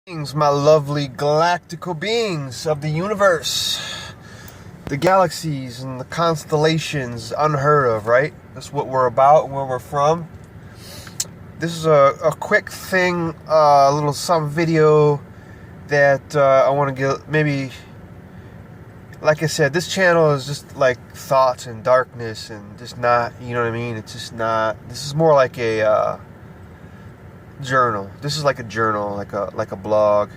My lovely galactical beings of the universe, the galaxies and the constellations, unheard of, right? That's what we're about, where we're from. This is a quick thing, a little some video that I want to get. Maybe, like I said, this channel is just like thoughts and darkness and just not, you know what I mean? It's just not. This is more like a journal. This is like a journal, like a blog.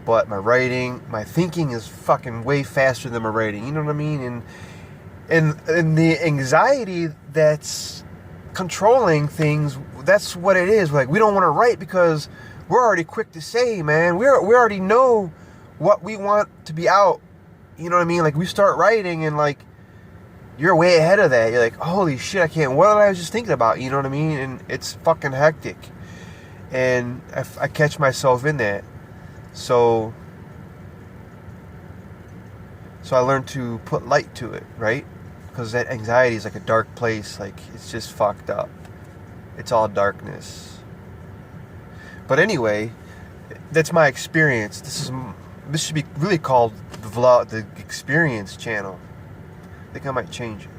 But my writing, my thinking is fucking way faster than my writing. You know what I mean? And the anxiety that's controlling things, that's what it is. Like, we don't want to write because we're already quick to say, man. We already know what we want to be out. You know what I mean? Like, we start writing and like you're way ahead of that. You're like, holy shit, I can't. What I was just thinking about? You know what I mean? And it's fucking hectic. And I catch myself in that. So I learned to put light to it, right? Because that anxiety is like a dark place. Like, it's just fucked up. It's all darkness. But anyway, that's my experience. This should be really called the experience channel. I think I might change it.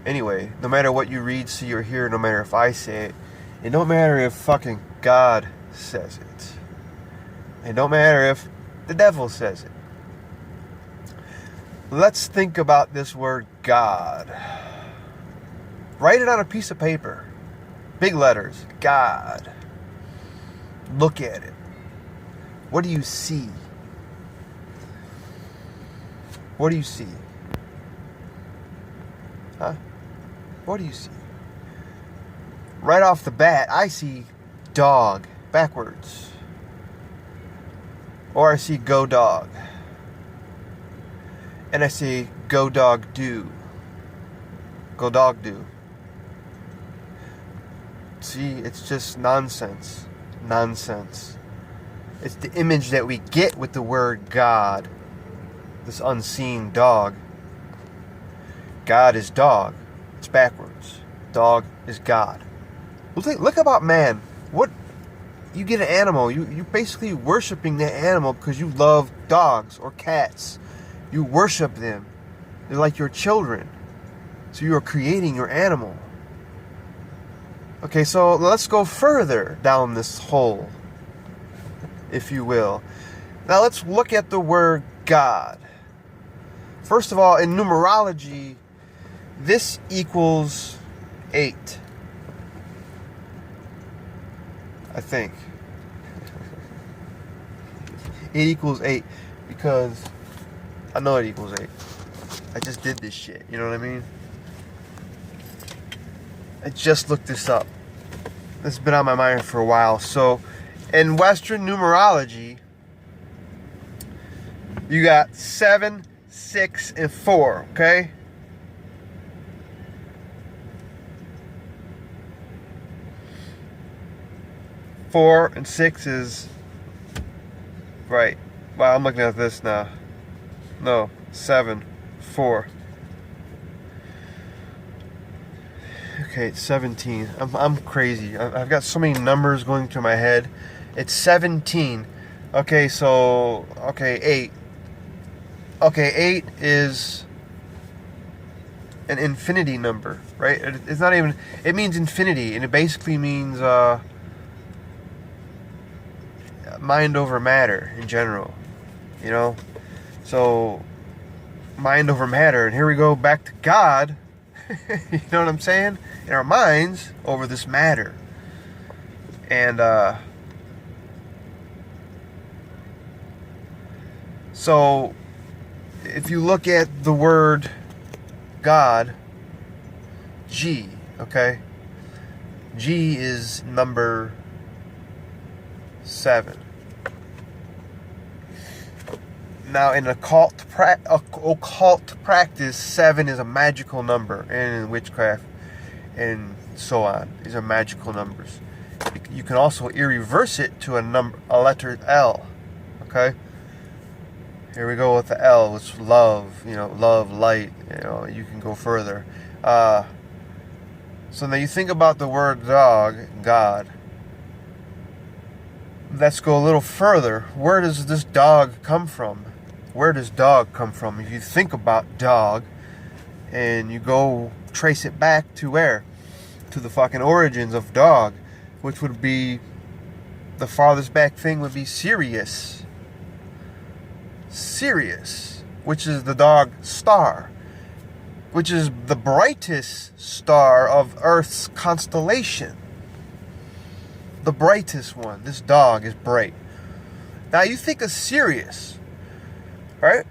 Anyway, no matter what you read, see, or hear, no matter if I say it, it don't matter if fucking God says it. It don't matter if the devil says it. Let's think about this word God. Write it on a piece of paper. Big letters. God. Look at it. What do you see? What do you see? Huh? What do you see? Right off the bat, I see dog backwards. Or I see go dog. And I see go dog do. Go dog do. See, it's just nonsense. Nonsense. It's the image that we get with the word God. This unseen dog. God is dog. It's backwards. Dog is God. Look about man. What, you get an animal, you're basically worshiping that animal because you love dogs or cats. You worship them. They're like your children. So you are creating your animal. Okay, so let's go further down this hole, if you will. Now let's look at the word God. First of all, in numerology, this equals 8. I think. It equals 8 because I know it equals 8. I just did this shit, you know what I mean? I just looked this up. This has been on my mind for a while. So, in Western numerology, you got 7, 6, and 4, okay? Four and 6 is right. Wow, I'm looking at this now. No, 7, 4. Okay, it's 17. I'm crazy. I've got so many numbers going through my head. It's 17. Okay, so 8. Okay, 8 is an infinity number, right? It's not even. It means infinity, and it basically means mind over matter in general, you know. So mind over matter, and here we go back to God. You know what I'm saying? In our minds over this matter. And so if you look at the word God, G, okay? G is number 7. Now, in occult practice, 7 is a magical number, and in witchcraft, and so on. These are magical numbers. You can also irreverse it to a letter L. Okay. Here we go with the L, which is love. You know, love, light. You know, you can go further. So now you think about the word dog, God. let's go a little further. Where does this dog come from? Where does dog come from? If you think about dog and you go trace it back to where? To the fucking origins of dog, which would be, the farthest back thing would be Sirius. Sirius, which is the dog star, which is the brightest star of Earth's constellation. The brightest one. This dog is bright. Now you think of Sirius, right?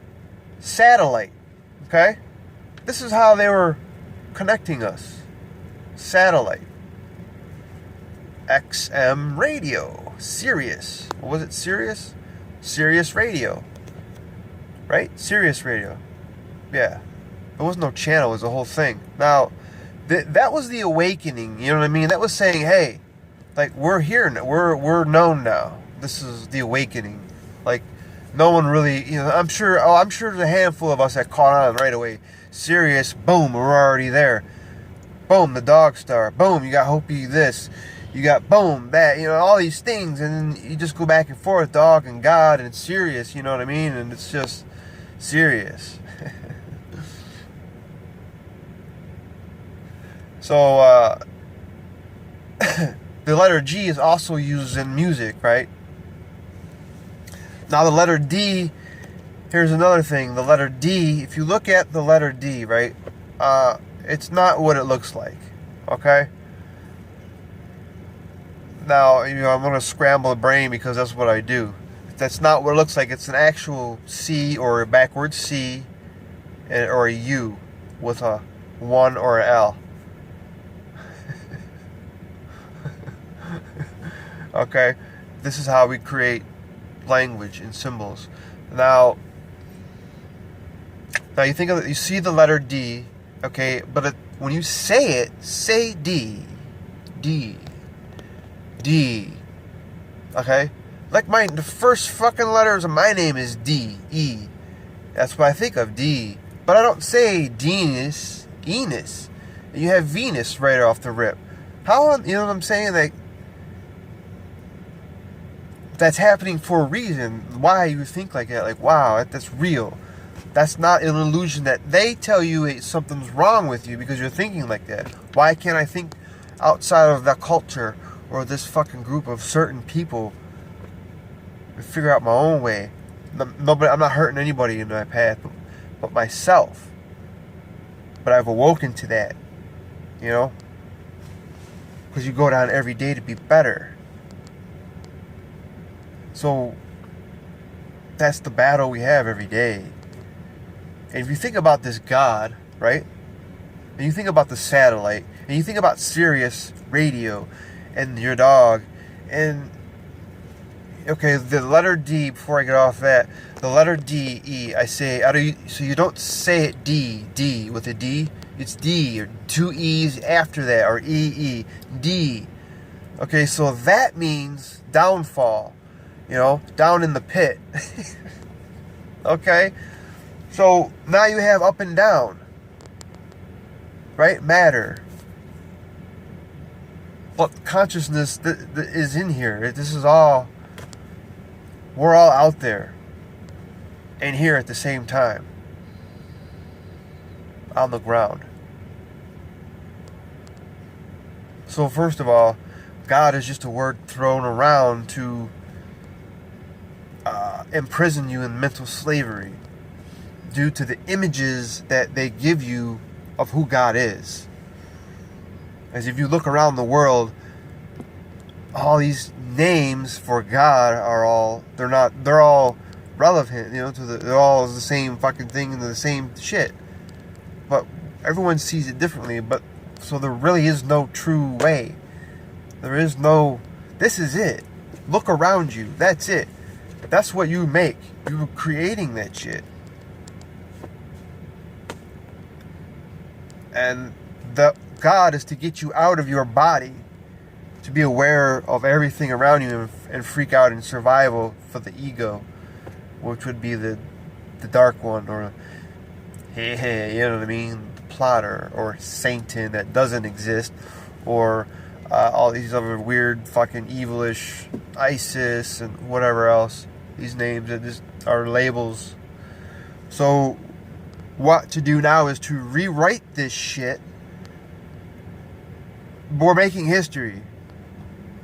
Satellite, okay? This is how they were connecting us. Satellite. XM radio. Sirius. What was it? Sirius? Sirius radio. Right? Sirius radio. Yeah. There was no channel. It was the whole thing. Now, that was the awakening. You know what I mean? That was saying, hey, like, we're here now. We're known now. This is the awakening. Like, no one really, you know, I'm sure there's a handful of us that caught on right away. Sirius, boom, we're already there. Boom, the dog star. Boom, you got Hopi this. You got boom, that, you know, all these things. And then you just go back and forth, dog and God and Sirius, you know what I mean? And it's just Sirius. So, the letter G is also used in music, right? Now the letter D, here's another thing. The letter D, if you look at the letter D, right, it's not what it looks like, okay? Now, you know, I'm going to scramble the brain because that's what I do. That's not what it looks like. It's an actual C or a backwards C or a U with a 1 or an L. Okay? This is how we create language and symbols. Now you think of it, you see the letter D, okay, but when you say it, say D, D, D, okay? Like the first fucking letters of my name is D, E. That's what I think of, D. But I don't say Dennis, Enos. You have Venus right off the rip. How, you know what I'm saying? Like, that's happening for a reason. Why you think like that? Like, wow, that's real. That's not an illusion that they tell you something's wrong with you because you're thinking like that. Why can't I think outside of that culture or this fucking group of certain people and figure out my own way? Nobody, I'm not hurting anybody in my path, but myself. But I've awoken to that, you know? Because you go down every day to be better. So that's the battle we have every day. And if you think about this God, right? And you think about the satellite, and you think about Sirius radio and your dog, and okay, the letter D, before I get off that, the letter D, E, I say, so you don't say it D with a D, it's D, or two E's after that, or E, D. Okay, so that means downfall, you know, down in the pit. Okay? So now you have up and down, right? Matter. But consciousness is in here. This is all, we're all out there and here at the same time on the ground. So first of all, God is just a word thrown around to imprison you in mental slavery due to the images that they give you of who God is. As if you look around the world, all these names for God are all, they're all relevant, you know, they're all the same fucking thing and the same shit. But everyone sees it differently, but so there really is no true way. There is no, this is it. Look around you, that's it. That's what you make. You're creating that shit. And the God is to get you out of your body, to be aware of everything around you and freak out in survival for the ego, which would be the dark one, or hey, you know what I mean, the plotter, or Satan that doesn't exist, or all these other weird fucking evilish ISIS and whatever else. These names that just are labels. So what to do now is to rewrite this shit. We're making history.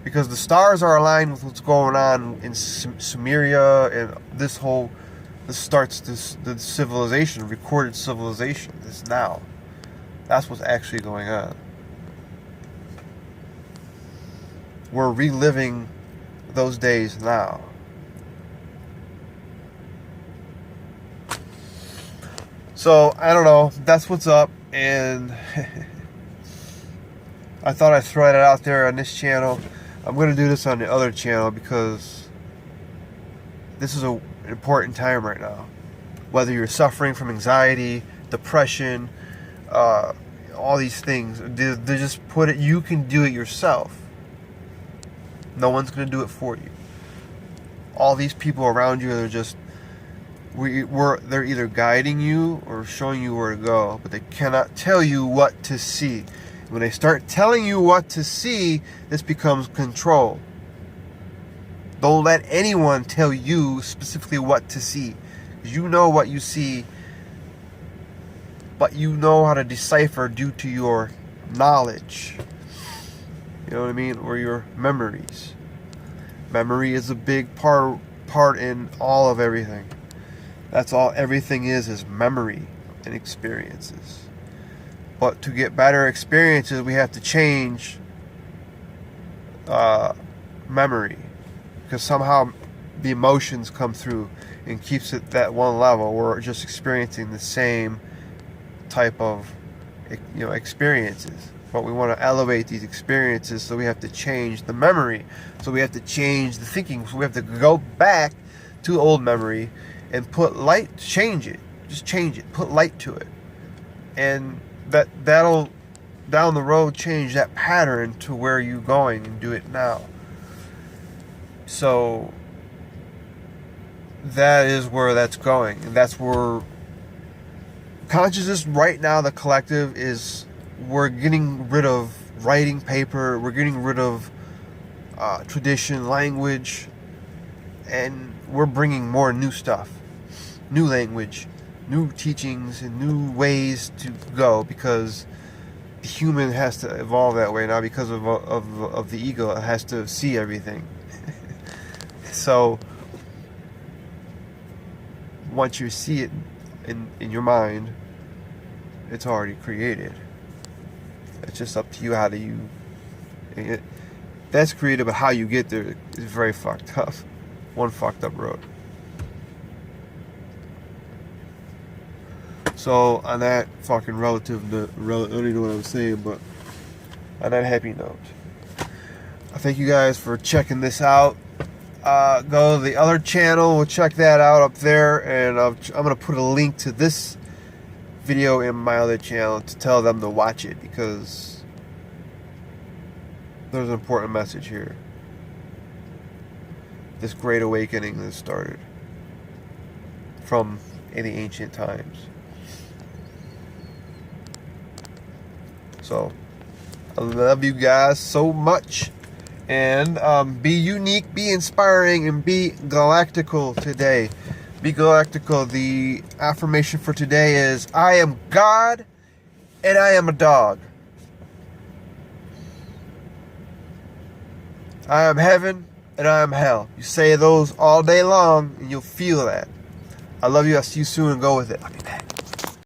Because the stars are aligned with what's going on in Sumeria, and this starts the civilization, recorded civilization, this now. That's what's actually going on. We're reliving those days now. So, I don't know, that's what's up, and I thought I'd throw it out there on this channel. I'm going to do this on the other channel because this is an important time right now. Whether you're suffering from anxiety, depression, all these things, they just put it, you can do it yourself. No one's going to do it for you. All these people around you are just, they're either guiding you or showing you where to go, but they cannot tell you what to see. When they start telling you what to see, this becomes control. Don't let anyone tell you specifically what to see. You know what you see, but you know how to decipher due to your knowledge. You know what I mean? Or your memories. Memory is a big part in all of everything. That's all everything is memory and experiences. But to get better experiences, we have to change memory. Because somehow the emotions come through and keeps it at one level. We're just experiencing the same type of experiences. But we want to elevate these experiences, so we have to change the memory. So we have to change the thinking. So we have to go back to old memory and put light, change it. Just change it. Put light to it. And that'll down the road change that pattern to where you're going, and do it now. So that is where that's going, and that's where consciousness right now, the collective, is. We're getting rid of writing paper, we're getting rid of tradition, language, and we're bringing more new stuff, new language, new teachings, and new ways to go, because the human has to evolve that way now because of the ego. It has to see everything. So once you see it in your mind, it's already created. It's just up to you how do you... That's created, but how you get there is very fucked up. One fucked up road. So on that fucking relative note, I don't even know what I was saying, but on that happy note, I thank you guys for checking this out. Go to the other channel, we'll check that out up there, and I'm going to put a link to this video in my other channel to tell them to watch it, because there's an important message here. This great awakening that started from in the ancient times. So I love you guys so much, and be unique, be inspiring, and be galactical today. Be galactical. The affirmation for today is, I am God and I am a dog. I am heaven and I am hell. You say those all day long and you'll feel that. I love you. I'll see you soon, and go with it. I'll be back.